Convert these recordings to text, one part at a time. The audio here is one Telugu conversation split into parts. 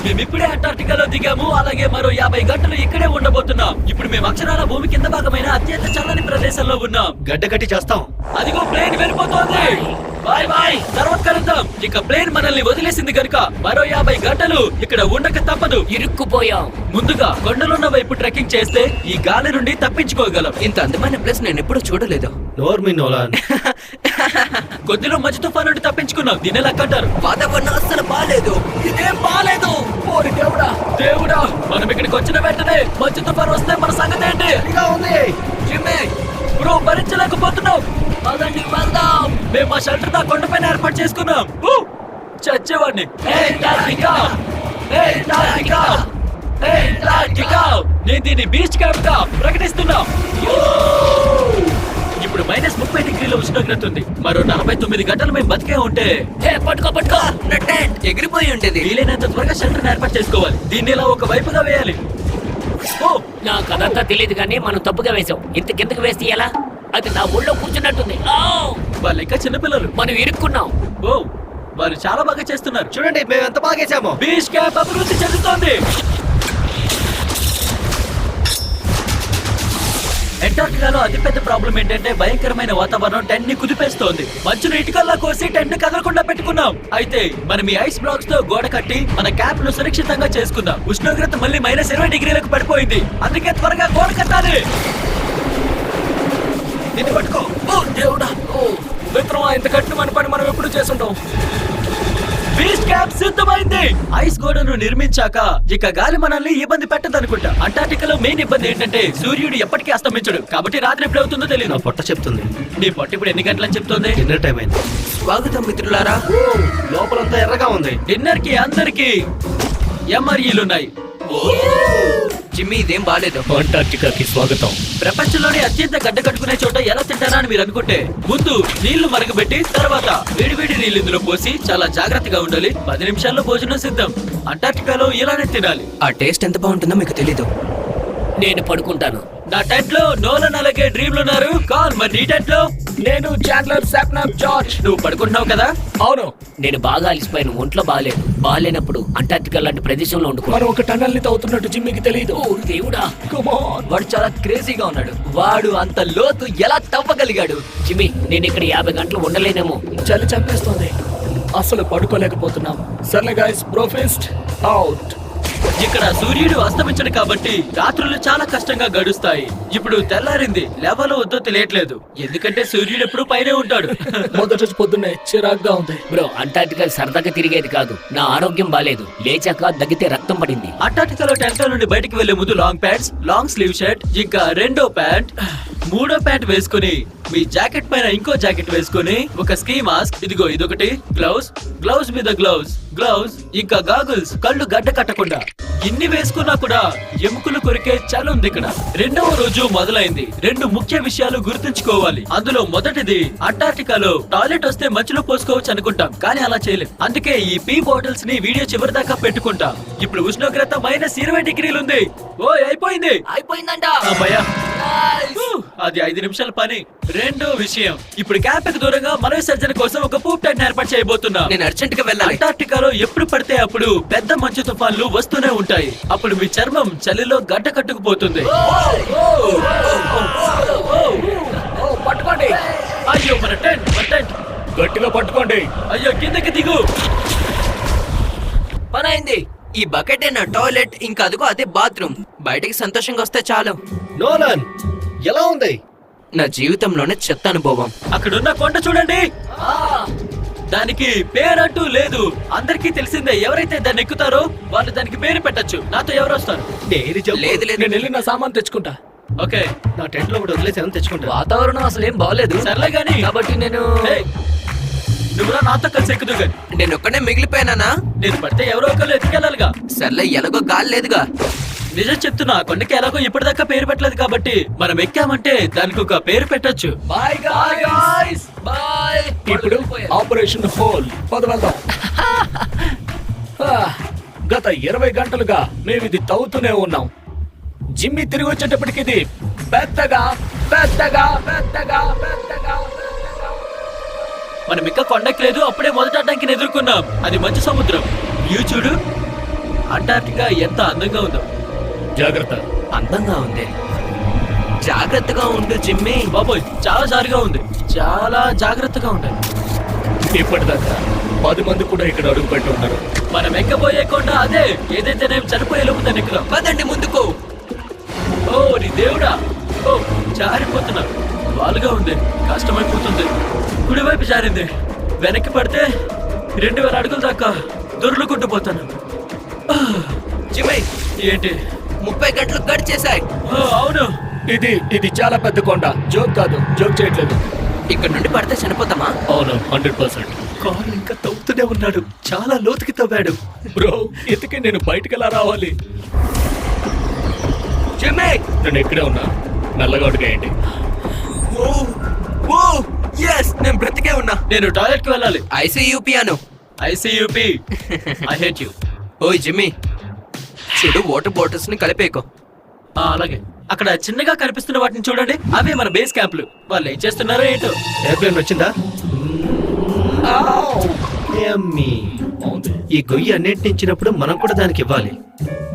మేమిప్పుడే అంటార్టికాలో దిగాము, అలాగే మరో 50 గంటలు ఇక్కడే ఉండబోతున్నాం. ఇప్పుడు మేము అక్షరాల భూమి కింద భాగమైన అత్యంత చల్లని ప్రదేశంలో ఉన్నాం. గడ్డ కట్టి చేస్తాం. అదిగో ప్లేన్ వెళ్ళిపోతోంది. బాయ్ బాయ్, తర్వాత కలుద్దాం. ఇక ప్లేన్ మనల్ని వదిలేసింది గనుక మరో 50 గంటలు ఇక్కడ ఉండక తప్పదు. ఇరుక్కుపోయాం. ముందుగా కొండలున్న వైపు ట్రెక్కింగ్ చేస్తే ఈ గాలి నుండి తప్పించుకోగలం. ఇంత అందమైన ప్లేస్ నేను ఎప్పుడు చూడలేదు. నోర్మి నోలాన్. కొద్దిలో మంచు తుఫాను నుండి తప్పించుకున్నాం. దీన్ని లెక్కంటారు. వాతావరణం అస్సలు బాలేదు. ఇదేం బాలేదు. ఓరి దేవుడా, దేవుడా, మనం ఇక్కడికి వచ్చిన వెంటనే మంచు తుఫాను వస్తే మన సంగతి ఏంటి? జిమ్మే, బ్రో భరించలేకపోతున్నాం. పదండి వెళ్దాం. మేము మా షెల్టర్ దా కొండపైన ఏర్పాటు చేసుకున్నాం. చచ్చేవాడిని. నేను దీన్ని బీచ్ క్యాంప్ గా ప్రకటిస్తున్నా. ఇప్పుడు -30 డిగ్రీల ఉష్ణోగ్రత ఉంది. మరో 49 గంటలు మేము బతికే ఉంటే పట్టుకో పట్టుకో, నా టెంట్ ఎగిరిపోయి ఉండేది. వీలైనంత త్వరగా షెల్టర్ ఏర్పాటు చేసుకోవాలి. దీన్ని ఇలా ఒక వైపుగా వేయాలి. నాకు అదంతా తెలియదు కానీ మనం తప్పుగా వేసాం. ఇంత కిందకి వేస్తే ఎలా? అది నా ఊళ్ళో కూర్చున్నట్టుంది. వాళ్ళు ఇంకా చిన్నపిల్లలు. మనం ఇరుక్కున్నాం. ఓ, వాళ్ళు చాలా బాగా చేస్తున్నారు. చూడండి మేము ఎంత బాగా చేసామో. బీచ్ క్యాంప్ అభివృద్ధి చెందుతోంది. అంటార్టికాలో అతిపెద్ద ప్రాబ్లం ఏంటంటే భయంకరమైన వాతావరణం టెంట్ ని కుదిపేస్తోంది. మంచును ఇటుకల్లా కోసి టెంట్ ని కదలకుండా పెట్టుకున్నాం. అయితే మనం ఈ ఐస్ బ్లాక్స్ తో గోడ కట్టి మన క్యాంప్ ను సురక్షితంగా చేసుకుందాం. ఉష్ణోగ్రత మళ్ళీ -20 డిగ్రీలకు పడిపోయింది. అందుకే త్వరగా గోడ కట్టాలి. దీన్ని పట్టుకో. ఓ దేవుడా, మిత్రమా, ఇంత కఠినమైన పని మనం ఎప్పుడు చేసుంటాం. బీచ్ క్యాంప్ సిద్ధమైంది. ఐస్ గోడను నిర్మించాక ఇక గాలి మనల్ని ఇబ్బంది పెట్టదనుకుంటా. అంటార్టికాలో మెయిన్ ఇబ్బంది ఏంటంటే సూర్యుడు ఎప్పటికీ అస్తమించడు. కాబట్టి రాత్రి ఎప్పుడు అవుతుందో తెలియదు. నా పొట్ట చెప్తుంది. నీ పొట్ట ఇప్పుడు ఎన్ని గంటలని చెప్తుంది? డిన్నర్ టైం అయింది. స్వాగతం మిత్రులారా. లోపలంతా ఎర్రగా ఉంది. డిన్నర్ కి అందరికి MREలున్నాయి. జిమ్మీ, ఇదేం బాలేదు. అంటార్టికాకి స్వాగతం. ప్రపంచంలోనే అత్యంత గడ్డ కట్టుకునే చోట ఎలా తింటారా అని మీరు అనుకుంటే ముందు నీళ్లు మరగబెట్టి తర్వాత వేడివేడి నీళ్ళు ఇందులో పోసి చాలా జాగ్రత్తగా ఉండాలి. 10 నిమిషాల్లో భోజనం సిద్ధం. అంటార్టికాలో ఇలానే తినాలి. ఆ టేస్ట్ ఎంత బాగుంటుందో మీకు తెలీదు. నేను పడుకుంటాను. నా టెంట్ లో నోలన్ అలాగే డ్రీమ్లు ఉన్నారు. కాల్, మరి నీ టెంట్ లో? నేను చాండ్లర్ సాప్నాప్ జార్జ్. నువ్వు పడుకుంటున్నావు కదా? అవును, నేను బాగా అలిసిపోయాను. ఒంట్లో బాగాలేనప్పుడు అంటార్టికా లాంటి ప్రదేశంలో వండుకో. మనం ఒక టనల్ ని తవ్వుతున్నట్టు జిమ్మీకి తెలియదు. ఓ దేవుడా, వాడు చాలా క్రేజీగా ఉన్నాడు. వాడు అంత లోతు ఎలా తవ్వగలిగాడు? జిమ్మీ, నేను ఇక్కడ 50 గంటలు ఉండలేనేమో. చలి చంపేస్తుంది. అసలు పడుకోలేకపోతున్నాం. సర్లే గైస్, బ్రోఫిస్ట్ అవుట్. ఇక్కడ సూర్యుడు అస్తమించడు కాబట్టి రాత్రులు చాలా కష్టంగా గడుస్తాయి. ఇప్పుడు తెల్లారింది. లేవలో వద్దో తెలియట్లేదు, ఎందుకంటే సూర్యుడు ఎప్పుడు పైనే ఉంటాడు. మొదటి రోజు పొద్దున్నే చిరాగ్గా ఉంది. బ్రో, అంటార్టికా సరదాగా తిరిగేది కాదు. నా ఆరోగ్యం బాలేదు. లేచాక దగ్గితే రక్తం పడింది. అంటార్టికాలో టెంట్ నుండి బయటికి వెళ్లే ముందు long pants, long slew shirt, ఇంకా రెండో ప్యాంట్, మూడో ప్యాంట్ వేసుకుని మీ జాకెట్ పైన ఇంకో జాకెట్ వేసుకుని ఒక స్కీ మాస్క్, ఇదిగో ఇదొకటి, గ్లౌస్ మీద గ్లౌస్ ఇంకా గాగుల్స్, కళ్ళు గడ్డ కట్టకుండా. ఇన్ని వేసుకున్నా కూడా ఎముకలు కొరికే చలి ఉంది ఇక్కడ. రెండవ రోజు మొదలైంది. 2 ముఖ్య విషయాలు గుర్తుంచుకోవాలి. అందులో మొదటిది, అంటార్టికాలో టాయిలెట్ వస్తే మంచులో పోసుకోవచ్చు అనుకుంటాం, కానీ అలా చేయలేం. అందుకే ఈ పీ బాటిల్స్ ని వీడియో చివరి దాకా పెట్టుకుంటాం. ఇప్పుడు ఉష్ణోగ్రత -20 డిగ్రీలు ఉంది. ఓ, అయిపోయిందంట. అమ్మయ్యా, అది 5 నిమిషాల పని. రెండో విషయం, ఇప్పుడు క్యాంప్ కి దూరంగా మన విసర్జన కోసం ఒక పూప్ టెంట్ ఏర్పాటు చేయబోతున్నా. నేను అర్జెంట్ గా వెళ్ళాలి. అంటార్టికాలో ఎప్పుడు పడితే అప్పుడు పెద్ద మంచు తుఫాన్లు వస్తూనే ఉంటాయి. అప్పుడు మీ చర్మం చలిలో గడ్డ కట్టుకుపోతుంది. పట్టుకోండి. అయ్యో, మన టెంట్ గట్టిగా పట్టుకోండి. అయ్యో, కిందకి దిగు. పని అయింది. ఈ బకెటే నా టాయిలెట్, ఇంకా అదిగో అదే బాత్రూమ్. బయటికి సంతోషంగా వస్తే చాలు. నోలాన్, ఎలా ఉంది? నా జీవితంలోనే చెత్త అనుభవం. అక్కడున్న కొండ చూడండి. దానికి పేరంటూ లేదు. అందరికీ తెలిసిందే. ఎవరైతే దాన్ని ఎక్కుతారో వాళ్ళు దానికి పేరు పెట్టచ్చు. నాతో ఎవరు వస్తారు? లేదు లేదు, నేను వెళ్ళి నా సామాన్ తెచ్చుకుంటా. ఓకే, నా టెంట్ లో కూడా వదిలేసి తెచ్చుకుంటా. వాతావరణం అసలు ఏం బాగలేదు. సర్లే గాని, కాబట్టి నేను నువ్వు నాతో కలిసి ఎక్కుదు గాని. నేను ఒక్కనే మిగిలిపోయానా? నేను పడితే ఎవరో ఒకళ్ళు ఎత్తుకెళ్ళాలిగా. సర్లే, ఎలాగో గాలి లేదుగా. నిజం చెప్తున్నా, కొండకి ఎలాగో ఇప్పటిదాకా పేరు పెట్టలేదు కాబట్టి మనం ఎక్కామంటే దానికి ఒక పేరు పెట్టొచ్చు. Bye guys. బాయ్. ఇప్పుడు ఆపరేషన్ హోల్ మొదలెళ్దాం. గత 20 గంటలుగా మేము ఇది తవ్వుతూనే ఉన్నాం. జిమ్మీ తిరిగి వచ్చేటప్పటికి ఇది పెద్దగా పెద్దగా పెద్దగా పెద్దగా మనం ఇంకా కొండకి లేదు. అప్పుడే మొదట అడ్డంకిని ఎదుర్కొన్నాం. అది మంచు సముద్రం. వ్యూ చూడు. అంటార్క్టికా ఎంత అందంగా ఉందో. జాగ్రత్త. అందంగా ఉంది. జాగ్రత్తగా ఉండు జిమ్మి. బాబోయ్ చాలా జారుగా ఉంది. చాలా జాగ్రత్తగా ఉండాలి. ఇప్పటిదాకా 10 మంది కూడా ఇక్కడ అడుగు పెట్టి ఉన్నారు. మనం ఎక్కబోయే కొండ అదే. ఏదైతే నేను చనిపోయే లోపు దాన్ని ఎక్కుదాం. పదండి ముందుకు. ఓ నీ దేవుడా. ఓ జారిపోతున్నా. వాలుగా ఉంది. కష్టమైపోతుంది. కుడివైపు జారింది. వెనక్కి పడితే 2000 అడుగుల దాకా దొర్లుకుంటూ పోతాను. జిమ్మి ఏంటి? 30 గంటలు గడిచేశాయి. ఓ అవును. ఇది చాలా పెద్ద కొండ. జోక్ కాదు, జోక్ చేయట్లేదు. ఇక్కడ నుండి పడితే చనిపోతామా? అవును, 100%. కాల్ ఇంకా తవ్వుతూనే ఉన్నాడు. చాలా లోతుకి తవ్వాడు. బ్రో, ఎందుకే నేను బయటికి ఎలా రావాలి? జిమ్మి నేను ఇక్కడే ఉన్నా. నల్లగా అడుగేయండి. ఓ ఎస్, నేను బ్రతికే ఉన్నా. నేను టాయిలెట్ కి వెళ్ళాలి. ఐసీయూపీ అను. ఐసీయూపీ. I hate you. ఓయ్ జిమ్మి, చూడు వాటర్ బాటిల్స్ ని కలిపేకో. అలాగే. అక్కడ చిన్నగా కనిపిస్తున్న వాటిని చూడండి. అవే మన బేస్ క్యాంపులు. వాళ్ళు ఏం చేస్తున్నారో ఏంటో. ఎయిర్ప్లేన్ వచ్చిందా? యమ్మీ. ఈ గొయ్యి అన్నింటిని ఇచ్చినప్పుడు మనం కూడా దానికి ఇవ్వాలి.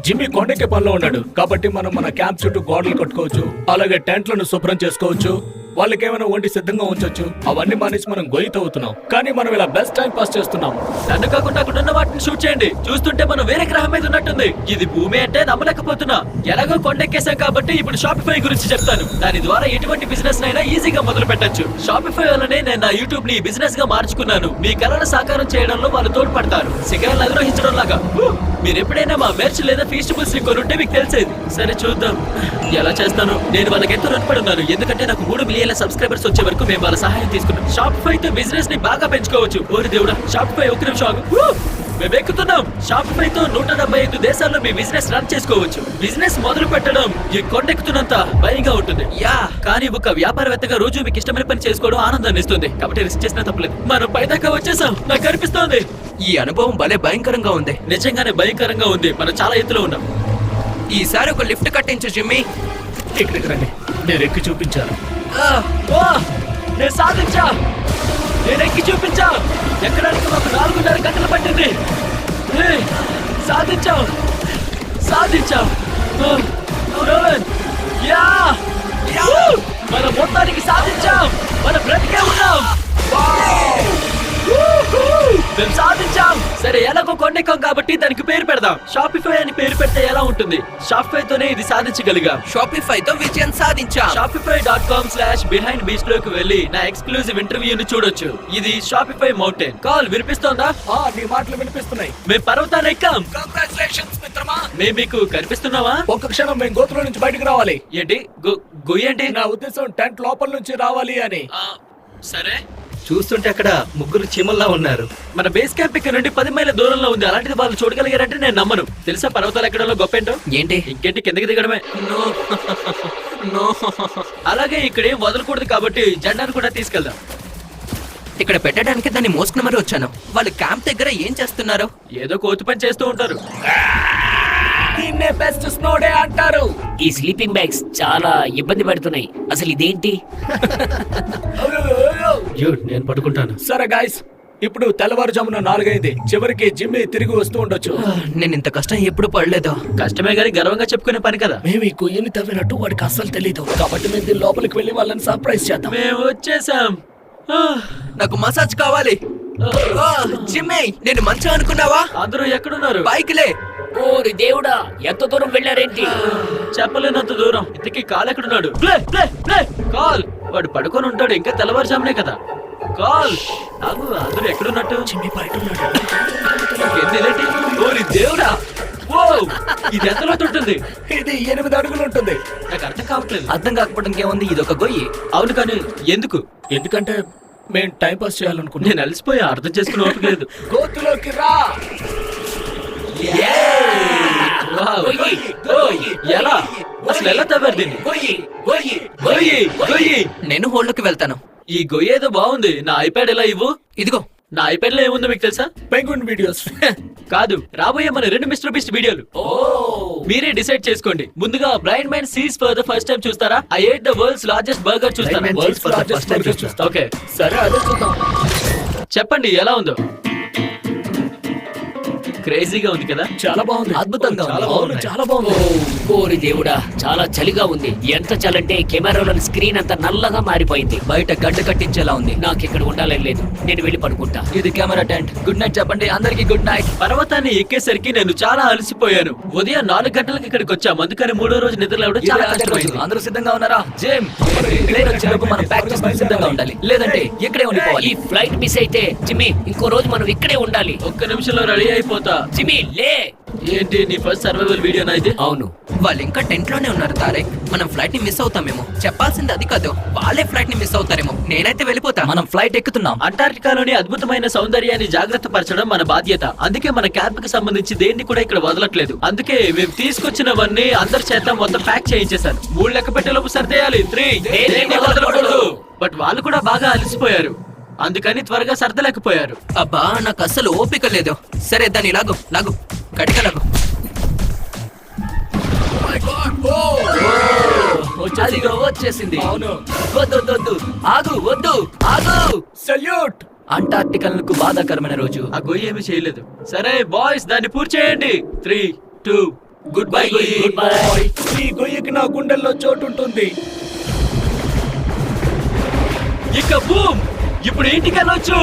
జిమ్మి కొండెక్కే పనిలో ఉన్నాడు కాబట్టి మనం మన క్యాంప్ చుట్టూ గోడలు కట్టుకోవచ్చు. అలాగే టెంట్లను శుభ్రం చేసుకోవచ్చు. వాళ్ళకి ఏమైనా వండి సిద్ధంగా ఉంచొచ్చు. అవన్నీ మానేసి మనం గొయ్యి తవ్వుతున్నాం. కానీ మనం ఇలా బెస్ట్ టైం పాస్ చేస్తున్నాం. నన్ను కాకుండా అక్కడ ఉన్న వాటిని షూట్ చేయండి. చూస్తుంటే మనం వేరే గ్రహం మీద ఉన్నట్టుంది. ఇది భూమి అంటే నమ్మలేకపోతున్నా. ఎలాగో కొండెక్కేసాం కాబట్టి ఇప్పుడు షాపిఫై గురించి చెప్తాను. దాని ద్వారా ఎటువంటి బిజినెస్ అయినా ఈజీగా మొదలు పెట్టచ్చు. షాపిఫై వల్లనే నేను నా యూట్యూబ్ ని బిజినెస్ గా మార్చుకున్నాను. మీ కళను సాకారం చేయడంలో వాళ్ళు తోడ్పడతారు. శిఖరాలను అధిరోహించడం లాగా. మీరు ఎప్పుడైనా మా మెర్చ్ లేదా ఫీస్టబుల్స్ ని కొనుంటే మీకు తెలిసేది. సరే చూద్దాం ఎలా చేస్తాను. నేను వాళ్ళకి ఎంతో రుణపడి ఉన్నాను. ఎందుకంటే నాకు 3 మిలియన్ల సబ్స్క్రైబర్స్ వచ్చే వరకు మేము వాళ్ళ సహాయం తీసుకున్నాం. షాపిఫై తో బిజినెస్ ని బాగా పెంచుకోవచ్చు. ఓరి దేవుడా, షాపిఫై ఒక్క నిమిషం ఆగు. మేము ఎక్కుతున్నాం. షాపిఫై తో 175 దేశాల్లో మీ బిజినెస్ రన్ చేసుకోవచ్చు. బిజినెస్ మొదలు పెట్టడం ఈ కొండెక్కుతున్నంత భయంగా ఉంటుంది. యా, కానీ ఒక వ్యాపారవేత్తగా రోజు మీకు ఇష్టమైన పని చేసుకోవడం ఆనందాన్ని ఇస్తుంది. కాబట్టి రిస్క్ చేసినా తప్పలేదు. మనం పైదాకా వచ్చేసాం. నాకు అనిపిస్తోంది. ఈ అనుభవం భలే భయంకరంగా ఉంది. నిజంగానే భయంకరంగా ఉంది. మనం చాలా ఎత్తులో ఉన్నాం. ఈసారి ఒక లిఫ్ట్ కట్టించు జిమ్మి. ఇక్కడికి రండి, నేను ఎక్కి చూపించాను. ఓ, నేను సాధించా. నేను ఎక్కి చూపించా. ఎక్కడానికి మాకు 4.5 గంటలు పట్టింది. సాధించాం. సాధించాం. రోహన్, యా, మనం మొత్తానికి సాధించాం. మనం బ్రతికే ఉన్నాం. మేము సాధించాం. సరే, ఎలాగో కొండెక్కాం కాబట్టి దానికి పేరు పెడదాం. షాపిఫై అని పేరు పెడితే ఎలా ఉంటుంది? షాపిఫై తోనే ఇది సాధించగలిగాం. షాపిఫై తో విజయం సాధించాం. shopify.com/behindbeast లోకి వెళ్ళి నా ఎక్స్క్లూజివ్ ఇంటర్వ్యూని చూడొచ్చు. ఇది షాపిఫై మౌంటైన్. కాల్ వినిపిస్తోందా? నీ మాటలు వినిపిస్తున్నాయి. మేము పర్వతాన్ని ఎక్కాం. కంగ్రాచులేషన్స్ మిత్రమా. మేము మీకు కనిపిస్తున్నావా? ఒక్క క్షణం, మేము గోతులో నుంచి బయటకు రావాలి. ఏంటి గొయ్యి ఏంటి? నా ఉద్దేశం టెంట్ లోపల నుంచి రావాలి అని. సరే, చూస్తుంటే అక్కడ 3 చీమల్లా ఉన్నారు. మన బేస్ క్యాంప్ ఇక్కడ నుండి 10 మైళ్ళ దూరంలో ఉంది. అలాంటిది వాళ్ళు చూడగలిగారంటే నేను నమ్మను. తెలుసా పర్వతాలు ఎక్కడంలో గొప్ప ఏంటో? ఏంటి? ఇంకేంటి, కిందకి దిగడమే. నో. అలాగే ఇక్కడ ఏం వదలకూడదు కాబట్టి జెండాను కూడా తీసుకెళ్దాం. ఇక్కడ పెట్టడానికి దాన్ని మోసుకుని మరి వచ్చాను. వాళ్ళు క్యాంప్ దగ్గర ఏం చేస్తున్నారు? ఏదో కోతి పని చేస్తూ ఉంటారు. దీన్నే బెస్ట్ స్నో డే అంటారు. ఈ స్లీపింగ్ బ్యాగ్స్ చాలా ఇబ్బంది పడుతున్నాయి. అసలు ఇదేంటి? డ్యూడ్, నేను పడుకుంటాను. సరే గాయ్స్, ఇప్పుడు తెల్లవారుజామున 4 అయింది. చివరికి జిమ్మి తిరిగి వస్తూ ఉండొచ్చు. నేను ఇంత కష్టం ఎప్పుడు పడలేదు. కష్టమే గానీ గర్వంగా చెప్పుకునే పని కదా. మేము ఈ కొయ్యని తవ్వినట్టు వాడికి అస్సలు తెలీదు. కాబట్టి మేము దీని లోపలికి వెళ్ళి వాళ్ళని సర్ప్రైజ్ చేద్దాం. మేము వచ్చేసాం. నాకు మసాజ్ కావాలి. జిమ్మి, నేను మంచం అనుకున్నావా? అందరూ ఎక్కడున్నారు? బైక్లే. ఓరి దేవుడా, ఎంత దూరం వెళ్ళారేంటి? చెప్పలేనంత దూరం. ఇంతకీ కాల్ ఎక్కడున్నాడు? Play play play. కాల్ వాడు పడుకొని ఉంటాడు. ఇంకా తెల్లవారుజామునే కదా. కాల్ ఆగు. అందరూ ఎక్కడున్నట్టు? జిమ్మి బయట ఉన్నాడు. ఏంటి? ఓరి దేవుడా. ఓ, ఇది ఎంత లోతు ఉంటుంది? ఇది 8 అడుగులు ఉంటుంది. నాకు అర్థం కావట్లేదు. అర్థం కాకపోవడానికి ఏముంది, ఇది ఒక గొయ్యి. అవును, కానీ ఎందుకు? ఎందుకంటే మేము టైం పాస్ చేయాలనుకున్నాం. నేను అలసిపోయా. అర్థం చేసుకుని ఓపిక లేదు. గోతులోకి రా. వావ్. ఓ, ఎలా? అసలు ఎలా తవ్వారు దీన్ని? గొయ్యి. నేను హోల్లోకి వెళ్తాను. ఈ గొయ్యి ఏదో బాగుంది. నా ఐప్యాడ్ ఎలా ఇవ్వు. ఇదిగో. నా ఐప్యాడ్ లో ఏముందో మీకు తెలుసా? Penguin videos. కాదు, రాబోయే మన 2 మిస్టర్ బీస్ట్ వీడియోలు. మీరే డిసైడ్ చేసుకోండి. ముందుగా blind man sees for the first time చూస్తారా? I ate the world's largest burger చూస్తారా? Blind Man World's for the largest first time burger చూస్తా. చూస్తాం. ఓకే, సరే, అదే చూద్దాం. చెప్పండి ఎలా ఉందో. క్రేజీగా ఉంది కదా. చాలా బాగుంది. అద్భుతంగా ఉంది. చాలా బాగుంది. చాలా బాగుంది. ఓరి దేవుడా, చాలా చలిగా ఉంది. ఎంత చలంటే కెమెరాలోని స్క్రీన్ అంతా నల్లగా మారిపోయింది. బయట గడ్డ కట్టించేలా ఉంది. నాకు ఇక్కడ ఉండాలని లేదు, నేను వెళ్ళి పడుకుంటా. ఇది కెమెరా టెంట్. గుడ్ నైట్ చెప్పండి అందరికి. Good night. పర్వతాన్ని ఎక్కేసరికి నేను చాలా అలసిపోయాను. ఉదయం 4 గంటలకు ఇక్కడికి వచ్చాము, అందుకని 3వ రోజు నిద్ర లేవడం చాలా కష్టమైంది. అందరూ సిద్ధంగా ఉన్నారా? జిమ్ ప్లేన్ వచ్చేలోపు మనం ప్యాక్ చేసుకుని సిద్ధంగా ఉండాలి, లేదంటే ఇక్కడే ఉండిపోవాలి. ఈ ఫ్లైట్ మిస్ అయితే జిమ్మి, ఇంకో రోజు మనం ఇక్కడే ఉండాలి. ఒక్క నిమిషంలో రెడీ అయిపోతా. జిమ్మి లే. ఏంటి నీ ఫస్ట్ సర్వైవల్ వీడియోనా ఇది? అవును, వాళ్ళు ఇంకా టెంట్ లోనే ఉన్నారు తారేక్. మనం ఫ్లైట్ ని మిస్ అవుతామేమో. చెప్పాల్సింది అది కాదు, వాళ్ళే ఫ్లైట్ ని మిస్ అవుతారేమో. నేనైతే వెళ్ళిపోతా. మనం ఫ్లైట్ ఎక్కుతున్నాం. అంటార్టికాలోని అద్భుతమైన సౌందర్యాన్ని జాగ్రత్త పరచడం మన బాధ్యత. అందుకే మన క్యాంప్ కి సంబంధించి దేన్ని కూడా ఇక్కడ వదలట్లేదు. అందుకే మేము తీసుకొచ్చినవన్నీ అందరి చేత మొత్తం ప్యాక్ చేయించేశారు. 3 లెక్క పెట్టేలోపు సర్దేయాలి. 3 దేన్ని వదలకూడదు. బట్ వాళ్ళు కూడా బాగా అలసిపోయారు, అందుకని త్వరగా సర్దలేకపోయారు. అబ్బా నాకు అస్సలు ఓపిక లేదు. సరే దాన్ని లాగు లాగు, గట్టిగా లాగు. అదిగో వచ్చేసింది. అవును. వద్దు వద్దు వద్దు, ఆగు, వద్దు ఆగు. సెల్యూట్. అంటార్టికల్కు బాధాకరమైన రోజు. ఆ గొయ్యి ఏమీ చేయలేదు. సరే బాయ్స్, దాన్ని పూర్తి చేయండి. 3, 2 గుడ్ బై గొయ్యి. Good bye. ఈ గొయ్యికి నా గుండెల్లో చోటు ఉంటుంది. ఇక బూమ్, ఇప్పుడు ఇంటికి వెళ్ళొచ్చు.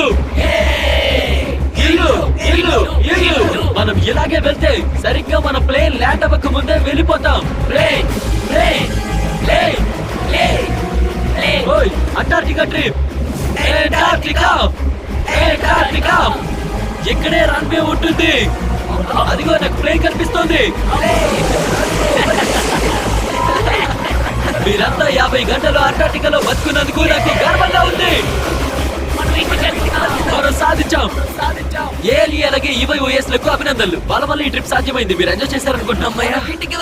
ఇల్లు ఇల్లు ఇల్లు. మనం ఇలాగే వెళ్తే సరిగ్గా మన ప్లేన్ ల్యాండ్ అవ్వక ముందే వెళ్ళిపోతాం. Plane plane plane plane plane. ఓయ్, అంటార్టికా ట్రిప్. Antarctica Antarctica. ఇక్కడే రన్వే ఉంటుంది. అదిగో నాకు ప్లేన్ కనిపిస్తోంది. మీరంతా 50 గంటలు అంటార్టికాలో బతుకున్నందుకు నాకు గర్వంగా ఉంది. మనం సాధించాం. ఏలియన్లకి EYOS లకు అభినందనలు. వాళ్ళ వల్ల ఈ ట్రిప్ సాధ్యమైంది. మీరు ఎంజాయ్ చేశారనుకుంటున్నాం. ఇంటికి